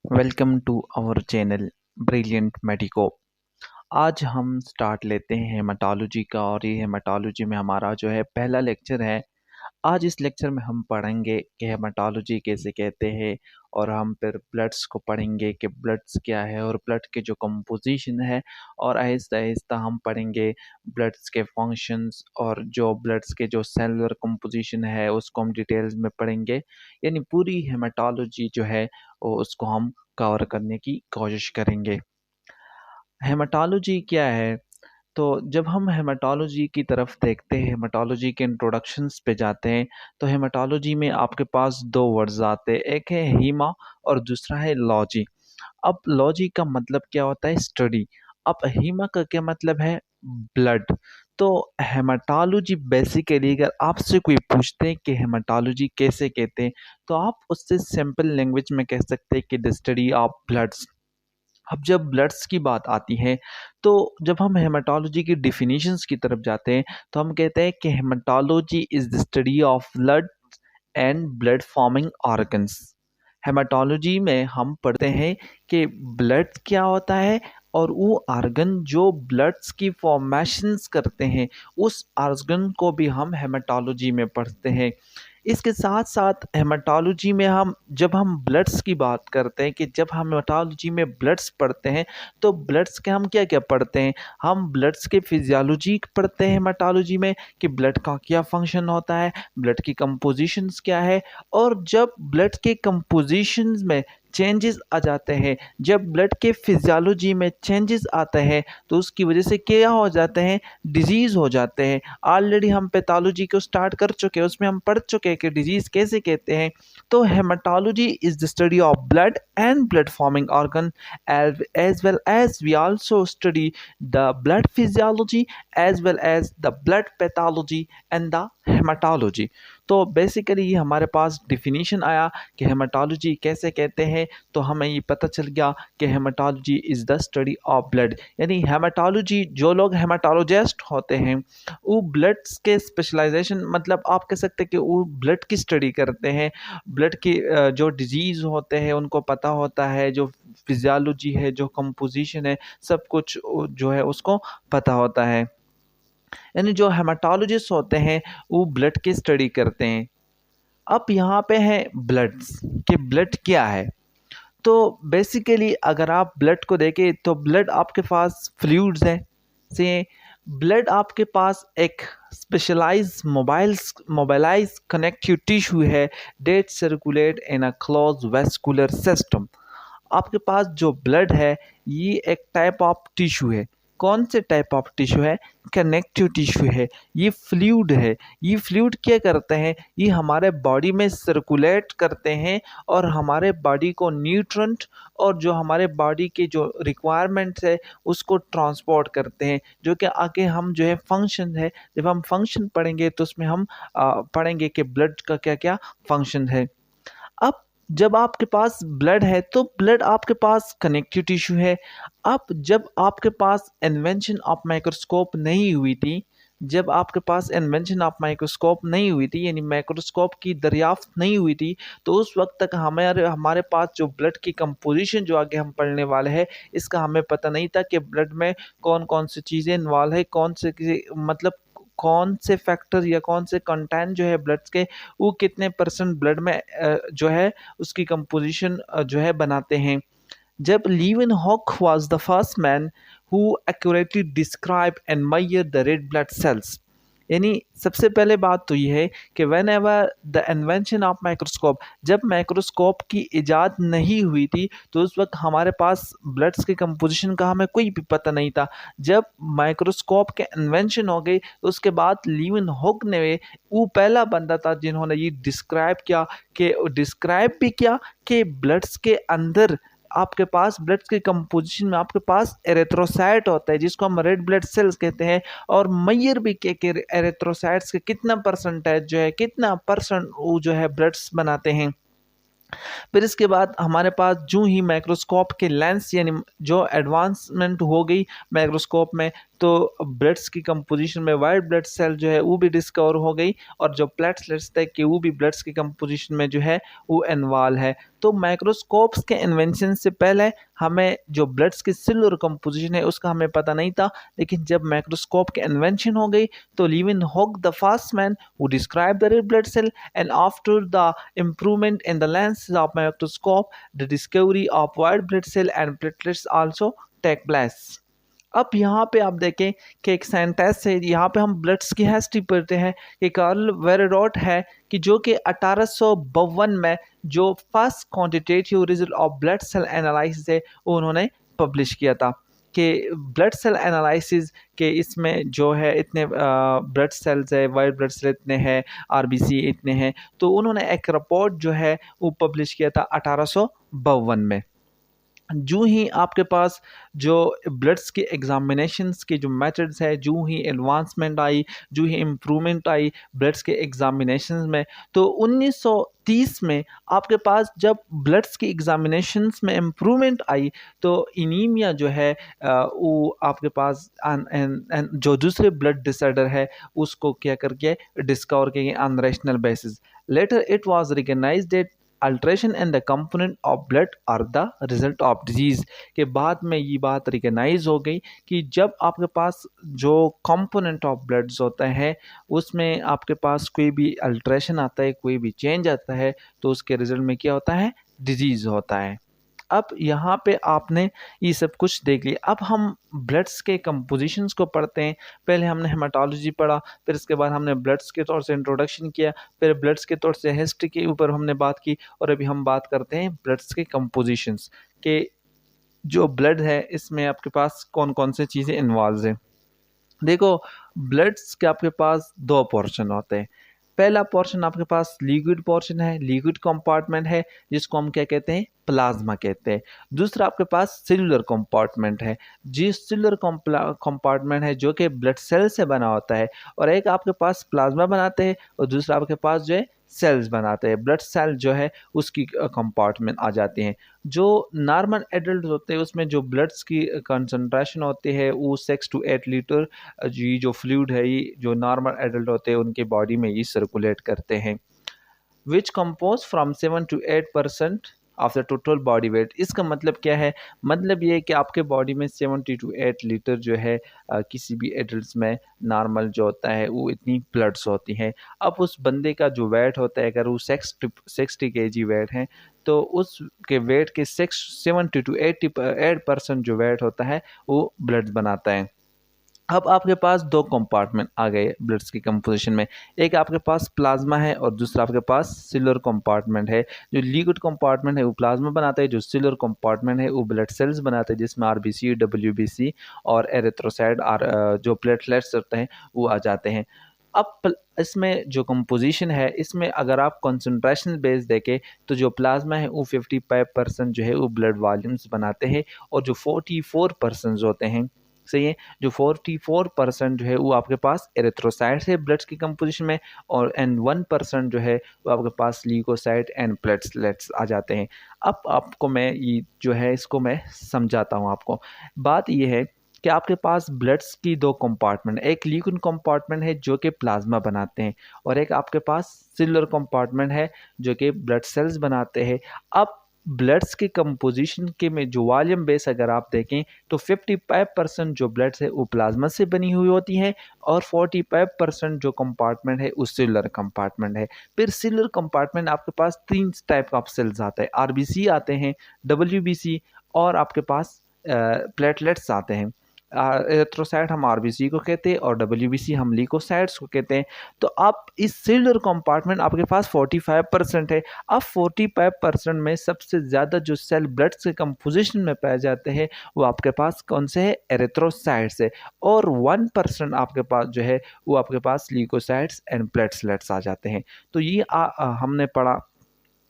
Welcome to our channel brilliant medico. आज हम start लेते हैं हेमाटोलॉजी का और ये हेमाटोलॉजी में हमारा जो है पहला लेक्चर है। आज इस लेक्चर में हम पढ़ेंगे कि हेमाटोलॉजी कैसे कहते हैं और हम फिर ब्लड्स को पढ़ेंगे कि ब्लड्स क्या है और ब्लड के जो कंपोजिशन है, और आहिस्ता आहिस्ता हम पढ़ेंगे ब्लड्स के फंक्शंस और जो ब्लड्स के जो सेलुलर कंपोजिशन है उसको हम डिटेल्स में पढ़ेंगे। यानी पूरी हेमाटोलॉजी जो है वो उसको हम कवर करने की कोशिश करेंगे। हेमाटोलॉजी क्या है? तो जब हम हेमाटोलॉजी की तरफ देखते हैं, हेमाटोलॉजी के इंट्रोडक्शंस पे जाते हैं, तो हेमाटोलॉजी में आपके पास 2 वर्ड्स आते हैं, एक है हीमा और दूसरा है लॉजी। अब लॉजी का मतलब क्या होता है? स्टडी। अब हीमा का क्या मतलब है? ब्लड। तो हेमाटोलॉजी बेसिकली अगर आपसे कोई पूछते हैं कि हेमाटोलॉजी कैसे कहते हैं, तो आप उससे सिंपल लैंग्वेज में कह सकते हैं कि द स्टडी ऑफ ब्लड्स। अब जब ब्लड्स की बात आती है, तो जब हम हेमाटोलॉजी की डेफिनेशंस की तरफ जाते हैं, तो हम कहते हैं कि haematology is the study of blood and blood forming organs. Haematology में हम पढ़ते हैं कि ब्लड क्या होता है और वो ऑर्गन जो ब्लड्स की फॉर्मेशंस करते हैं, उस ऑर्गन को भी हम हेमाटोलॉजी में पढ़ते हैं। इसके साथ साथ हेमाटोलॉजी में हम जब हम ब्लड्स की बात करते हैं कि जब हम हेमाटोलॉजी में ब्लड्स पढ़ते हैं, तो ब्लड्स के हम क्या क्या पढ़ते हैं? हम ब्लड्स के फिजियोलॉजी पढ़ते हैं हेमाटोलॉजी में कि ब्लड का क्या फंक्शन होता है, ब्लड की कंपोजिशंस क्या है। और जब ब्लड के कंपोजिशंस में चेंजेस आ जाते हैं, जब ब्लड के फिजियोलॉजी में चेंजेस आते हैं, तो उसकी वजह से क्या हो जाते हैं? डिजीज़ हो जाते हैं। ऑलरेडी हम पैथोलॉजी को स्टार्ट कर चुके हैं, उसमें हम पढ़ चुके हैं कि डिजीज़ कैसे कहते हैं। तो haematology is the study of blood and blood forming organ, as well as we also study the blood physiology as well as the blood pathology and the hematology। तो बेसिकली ये हमारे पास डिफिनीशन आया कि haematology कैसे कहते हैं, तो हमें ये पता चल गया कि haematology is the study of blood. यानी हेमाटोलॉजी, जो लोग हेमाटोलॉजिस्ट होते हैं, वो ब्लड्स के स्पेशलाइजेशन, मतलब आप कह सकते हैं कि वो ब्लड की स्टडी करते हैं। ब्लड की जो डिजीज़ होते हैं उनको पता होता है, जो फिजियोलॉजी है, जो कंपोजिशन है, सब कुछ जो है उसको पता होता है। यानी जो हेमाटोलॉजिस्ट होते हैं वो ब्लड की स्टडी करते हैं। अब यहाँ पे है ब्लड्स, कि ब्लड क्या है। तो बेसिकली अगर आप ब्लड को देखें, तो ब्लड आपके पास फ्लूइड्स है से ब्लड आपके पास एक स्पेशलाइज मोबाइलाइज कनेक्टिव टिश्यू है, that circulate in a close vascular system. आपके पास जो ब्लड है, ये एक टाइप ऑफ टिश्यू है। कौन से टाइप ऑफ टिश्यू है? कनेक्टिव टिश्यू है। ये फ्लूइड है। ये फ्लूइड क्या करते हैं? ये हमारे बॉडी में सर्कुलेट करते हैं और हमारे बॉडी को न्यूट्रेंट और जो हमारे बॉडी के जो रिक्वायरमेंट्स है उसको ट्रांसपोर्ट करते हैं, जो कि आगे हम जो है फंक्शन है, जब हम फंक्शन पढ़ेंगे तो उसमें हम पढ़ेंगे कि ब्लड का क्या क्या फंक्शन है। अब जब आपके पास ब्लड है, तो ब्लड आपके पास कनेक्टिव टिश्यू है। अब जब आपके पास इन्वेंशन ऑफ माइक्रोस्कोप नहीं हुई थी, जब आपके पास इन्वेंशन ऑफ माइक्रोस्कोप नहीं हुई थी, यानी माइक्रोस्कोप की दरियाफ्त नहीं हुई थी, तो उस वक्त तक हमारे हमारे पास जो ब्लड की कंपोजिशन जो आगे हम पढ़ने वाले हैं, इसका हमें पता नहीं था कि ब्लड में कौन कौन सी चीज़ें इन्वॉल्व है, कौन से मतलब कौन से फैक्टर या कौन से कंटेंट जो है ब्लड के, वो कितने परसेंट ब्लड में जो है उसकी कंपोजिशन जो है बनाते हैं। जब Leeuwenhoek was the first man who accurately described and measured the red blood cells। यानी सबसे पहले बात तो ये है कि when ever the invention of microscope, जब माइक्रोस्कोप की इजाद नहीं हुई थी, तो उस वक्त हमारे पास ब्लड्स के कंपोजिशन का हमें कोई भी पता नहीं था। जब माइक्रोस्कोप के इन्वेंशन हो गई, तो उसके बाद लीवन ने, वो पहला बंदा था जिन्होंने ये डिस्क्राइब भी किया कि ब्लड्स के अंदर आपके पास ब्लड के कंपोजिशन में आपके पास एरिथ्रोसाइट होता है, जिसको हम रेड ब्लड सेल्स कहते हैं, और मैयर भी के एरिथ्रोसाइट्स के कितना परसेंटेज जो है, कितना परसेंट वो जो है ब्लड्स बनाते हैं। फिर इसके बाद हमारे पास जो ही माइक्रोस्कोप के लेंस, यानी जो एडवांसमेंट हो गई माइक्रोस्कोप में, तो ब्लड्स की कंपोजिशन में वाइट ब्लड सेल जो है वो भी डिस्कवर हो गई, और जो प्लेटलेट्स थे कि वो भी ब्लड्स की कंपोजिशन में जो है वो इन्वॉल्व है। तो माइक्रोस्कोप्स के इन्वेंशन से पहले हमें जो ब्लड्स की सेलुलर कंपोजिशन है उसका हमें पता नहीं था, लेकिन जब माइक्रोस्कोप के इन्वेंशन हो गई तो Leeuwenhoek the first man who describe the red blood cell, and after the improvement in the lenses of microscope, the discovery of white blood cell and platelets also take place। अब यहाँ पे आप देखें कि एक साइंटिस्ट है, यहाँ पे हम ब्लड्स की हिस्ट्री पढ़ते हैं कि कार्ल वेरेडॉट है कि जो कि 1852 में जो first quantitative result of blood cell analysis है वो उन्होंने पब्लिश किया था कि ब्लड सेल एनालिसिस के इसमें जो है इतने ब्लड सेल्स है, वाइट ब्लड सेल इतने हैं, आरबीसी इतने हैं। तो उन्होंने एक रिपोर्ट जो है वो पब्लिश किया था 1852 में। जो ही आपके पास जो ब्लड्स के एग्जामिनेशंस के जो मेथड्स है, जो ही एडवांसमेंट आई, जो ही इम्प्रूवमेंट आई ब्लड्स के एग्जामिनेशंस में, तो 1930 में आपके पास जब ब्लड्स की एग्जामिनेशंस में इम्प्रूवमेंट आई तो इनीमिया जो है वो आपके पास जो दूसरे ब्लड डिसऑर्डर है उसको क्या करके डिस्कवर किए on rational basis. Later it was recognised that alteration in the component of blood are the result of disease. के बाद में ये बात रिकग्नाइज हो गई कि जब आपके पास जो कंपोनेंट ऑफ ब्लड्स होता है उसमें आपके पास कोई भी अल्ट्रेशन आता है, कोई भी चेंज आता है, तो उसके रिजल्ट में क्या होता है, डिजीज होता है। अब यहाँ पे आपने ये सब कुछ देख लिया। अब हम ब्लड्स के कंपोजिशंस को पढ़ते हैं। पहले हमने हेमाटोलॉजी पढ़ा, फिर इसके बाद हमने ब्लड्स के तौर से इंट्रोडक्शन किया, फिर ब्लड्स के तौर से हिस्ट्री के ऊपर हमने बात की, और अभी हम बात करते हैं ब्लड्स के कंपोजिशंस के। जो ब्लड है इसमें आपके पास कौन कौन से चीज़ें इन्वॉल्व हैं। देखो, ब्लड्स के आपके पास दो पोर्शन होते हैं। पहला पोर्शन आपके पास लिक्विड पोर्शन है, लिक्विड कंपार्टमेंट है जिसको हम क्या कहते हैं, प्लाज्मा कहते हैं। दूसरा आपके पास सेलुलर कंपार्टमेंट है, जिस सेलुलर कंपार्टमेंट है जो कि ब्लड सेल से बना होता है, और एक आपके पास प्लाज्मा बनाते हैं और दूसरा आपके पास जो है सेल्स बनाते हैं। ब्लड सेल जो है उसकी कंपार्टमेंट आ जाती हैं। जो नॉर्मल एडल्ट होते हैं उसमें जो ब्लड्स की कंसंट्रेशन होती है वो 6 to 8 लीटर जी जो फ्लूइड है ये जो नॉर्मल एडल्ट होते हैं उनके बॉडी में ये सर्कुलेट करते हैं, which compose from 7 to 8% of the total body weight. इसका मतलब क्या है, मतलब ये है कि आपके बॉडी में 70 to 8 लीटर जो है किसी भी एडल्ट में नॉर्मल जो होता है वो इतनी ब्लड्स होती हैं। अब उस बंदे का जो वेट होता है, अगर वो 60 kg वेट है तो उसके वेट के 70 to 80% जो वेट होता है वो ब्लड बनाता है। अब आपके पास दो कंपार्टमेंट आ गए ब्लड्स की कंपोजिशन में, एक आपके पास प्लाज्मा है और दूसरा आपके पास सेलुलर कंपार्टमेंट है। जो लिक्विड कंपार्टमेंट है वो प्लाज्मा बनाता है, जो सेलुलर कंपार्टमेंट है वो ब्लड सेल्स बनाते हैं जिसमें आरबीसी, डब्ल्यूबीसी और एरिथ्रोसाइट और जो प्लेटलेट्स होते हैं वो आ जाते हैं। अब इसमें जो कंपोजिशन है इसमें अगर आप कंसंट्रेशन बेस देखें तो जो प्लाज्मा है वो 55% जो है वो ब्लड वॉल्यूम्स बनाते हैं, और जो 44% होते हैं, सही है, जो 44% जो है वो आपके पास एरिथ्रोसाइट्स है ब्लड्स की कंपोजिशन में, और 1% जो है वो आपके पास ल्यूकोसाइट एंड प्लेटलेट्स आ जाते हैं। अब आपको मैं ये जो है इसको मैं समझाता हूँ आपको। बात ये है कि आपके पास ब्लड्स की दो कंपार्टमेंट, एक लिक्विड कंपार्टमेंट है जो कि प्लाज्मा बनाते हैं, और एक आपके पास सेलुलर कंपार्टमेंट है जो कि ब्लड सेल्स बनाते हैं। अब ब्लड्स की कंपोजिशन के में जो वॉल्यूम बेस अगर आप देखें तो 55% जो ब्लड्स है वो प्लाज्मा से बनी हुई होती हैं, और 45% जो कंपार्टमेंट है वो सेलुलर कंपार्टमेंट है। फिर सेलुलर कंपार्टमेंट आपके पास 3 टाइप ऑफ सेल्स आते हैं, आरबीसी आते हैं, डब्ल्यूबीसी और आपके पास प्लेटलेट्स आते हैं। एरिथ्रोसाइट हम आरबीसी को कहते हैं और डब्ल्यूबीसी हम ल्यूकोसाइट्स को कहते हैं। तो आप इस सेलुलर कंपार्टमेंट आपके पास 45% है। अब 45% में सबसे ज़्यादा जो सेल ब्लड के कंपोजिशन में पाए जाते हैं वो आपके पास कौन से है, एरिथ्रोसाइट्स है, और 1% आपके पास जो है वो आपके पास ल्यूकोसाइट्स एंड प्लेटलेट्स आ जाते हैं। तो ये हमने पढ़ा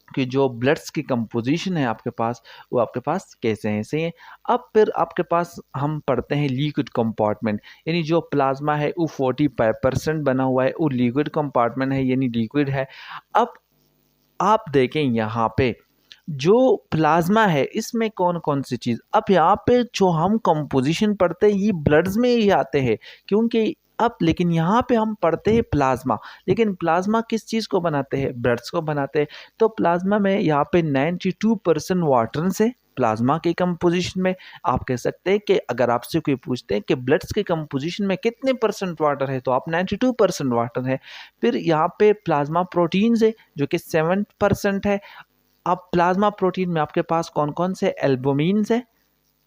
कि जो ब्लड्स की कंपोजिशन है आपके पास वो आपके पास कैसे हैं, सही है। अब फिर आपके पास हम पढ़ते हैं लिक्विड कंपार्टमेंट, यानी जो प्लाज्मा है वो 45% बना हुआ है, वो लिक्विड कंपार्टमेंट है यानी लिक्विड है। अब आप देखें यहाँ पे जो प्लाज्मा है इसमें कौन कौन सी चीज़, अब यहाँ पे जो हम कंपोजिशन पढ़ते हैं ये ब्लड्स में ही आते हैं, क्योंकि अब लेकिन यहाँ पे हम पढ़ते हैं प्लाज्मा, लेकिन प्लाज्मा किस चीज़ को बनाते हैं, ब्लड्स को बनाते हैं। तो प्लाज्मा में यहाँ पे 92% वाटर से प्लाज्मा के कंपोजिशन में। आप कह सकते हैं कि अगर आपसे कोई पूछते हैं कि ब्लड्स के कंपोजिशन में कितने परसेंट वाटर है, तो आप 92% वाटर है। फिर यहाँ पे प्लाज्मा प्रोटीन्स है जो कि 7% है। अब प्लाज्मा प्रोटीन में आपके पास कौन कौन से, एल्बुमिन्स है,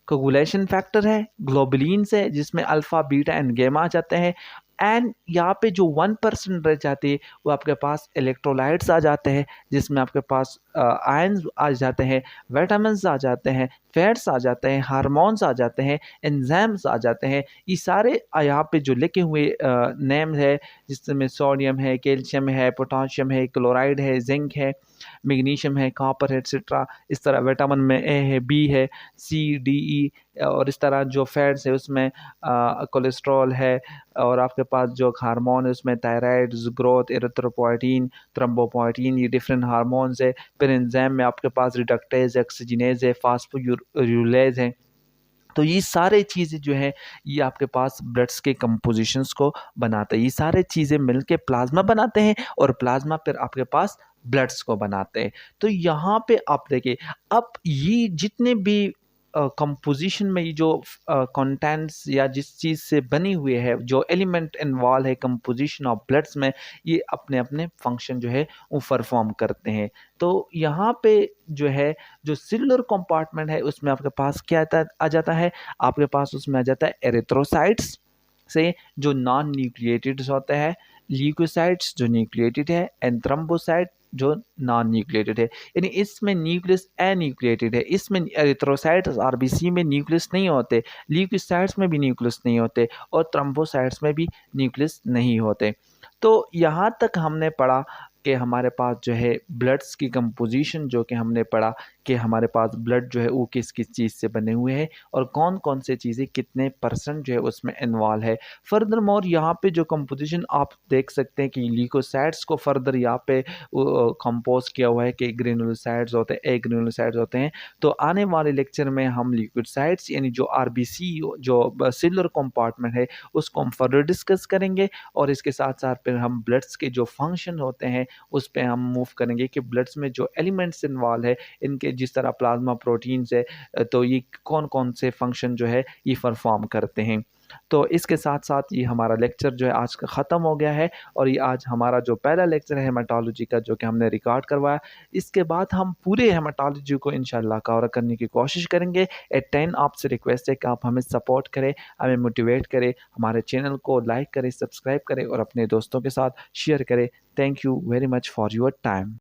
कोगुलेशन फैक्टर है, ग्लोबुलिन्स है जिसमें अल्फा बीटा एंड गामा आ जाते हैं। एंड यहाँ पे जो 1% रह जाती है वो आपके पास इलेक्ट्रोलाइट्स आ जाते हैं, जिसमें आपके पास आयन्स आ जाते हैं, विटामिन्स आ जाते हैं, फैट्स आ जाते हैं, हार्मोन्स आ जाते हैं, एंजाइम्स आ जाते हैं। ये सारे यहाँ पे जो लिखे हुए नेम है, जिसमें सोडियम है, कैल्शियम है, पोटाशियम है, क्लोराइड है, जिंक है, मैग्नीशियम है, कॉपर है, एक्सेट्रा। इस तरह विटामिन में ए है, बी है, सी, डी, ई, और इस तरह जो फैट्स है उसमें कोलेस्ट्रॉल है, और आपके पास जो हार्मोन है उसमें थायराइड, ग्रोथ, एरिथ्रोपोइटीन, थ्रोम्बोपोइटीन, ये डिफरेंट हार्मोन्स है। फिर एंजाइम में आपके पास रिडक्टेज, ऑक्सीजनेज है, फास्फोयूरिलेज है। तो ये सारे चीज़ें जो हैं ये आपके पास ब्लड्स के कंपोजिशंस को बनाते हैं। ये सारे चीज़ें मिलके प्लाज्मा बनाते हैं और प्लाज्मा फिर आपके पास ब्लड्स को बनाते हैं। तो यहाँ पे आप देखिए, अब ये जितने भी कंपोजिशन में ये जो कंटेंट्स या जिस चीज़ से बनी हुई है, जो एलिमेंट इन्वॉल्व है कंपोजिशन ऑफ ब्लड्स में, ये अपने अपने फंक्शन जो है वो परफॉर्म करते हैं। तो यहाँ पे जो है, जो सेलुलर कंपार्टमेंट है उसमें आपके पास क्या आ जाता है, आपके पास उसमें आ जाता है एरिथ्रोसाइट्स से जो नॉन न्यूक्लिएटेड होते हैं, ल्यूकोसाइट्स जो न्यूक्लिएटेड है, एंड थ्रोम्बोसाइट जो नॉन न्यूक्लिएटेड है। यानी इसमें न्यूक्लियस एन्यूक्लिएटेड है, इसमें एरिथ्रोसाइट्स आरबीसी में न्यूक्लियस नहीं होते, ल्यूकोसाइट्स में भी न्यूक्लियस नहीं होते, और थ्रोम्बोसाइट्स में भी न्यूक्लियस नहीं होते। तो यहाँ तक हमने पढ़ा कि हमारे पास जो है ब्लड्स की कंपोजिशन, जो कि हमने पढ़ा कि हमारे पास ब्लड जो है वो किस किस चीज़ से बने हुए हैं और कौन कौन से चीज़ें कितने परसेंट जो है उसमें इन्वॉल्व है। फर्दर मोर यहाँ पे जो कंपोजिशन आप देख सकते हैं कि ल्यूकोसाइट्स को फर्दर यहाँ पे कंपोज किया हुआ है कि ग्रेनुलोसाइट्स होते हैं, ए ग्रेनुलोसाइट्स होते हैं। तो आने वाले लेक्चर में हम लिक्विडसाइट्स यानी जो आरबीसी जो सेलुलर कंपार्टमेंट है उसको हम फर्दर डिस्कस करेंगे, और इसके साथ साथ फिर हम ब्लड्स के जो फंक्शन होते हैं उस पे हम मूव करेंगे कि ब्लड्स में जो एलिमेंट्स इन्वॉल्व है, इनके जिस तरह प्लाज्मा प्रोटीन्स है, तो ये कौन कौन से फंक्शन जो है ये परफॉर्म करते हैं। तो इसके साथ साथ ये हमारा लेक्चर जो है आज का ख़त्म हो गया है, और ये आज हमारा जो पहला लेक्चर है हेमाटोलॉजी का जो कि हमने रिकॉर्ड करवाया। इसके बाद हम पूरे हेमाटोलॉजी को इंशाल्लाह कवर करने की कोशिश करेंगे। एट 10 आपसे रिक्वेस्ट है कि आप हमें सपोर्ट करें, हमें मोटिवेट करें, हमारे चैनल को लाइक करें, सब्सक्राइब करें और अपने दोस्तों के साथ शेयर करें। Thank you very much for your time.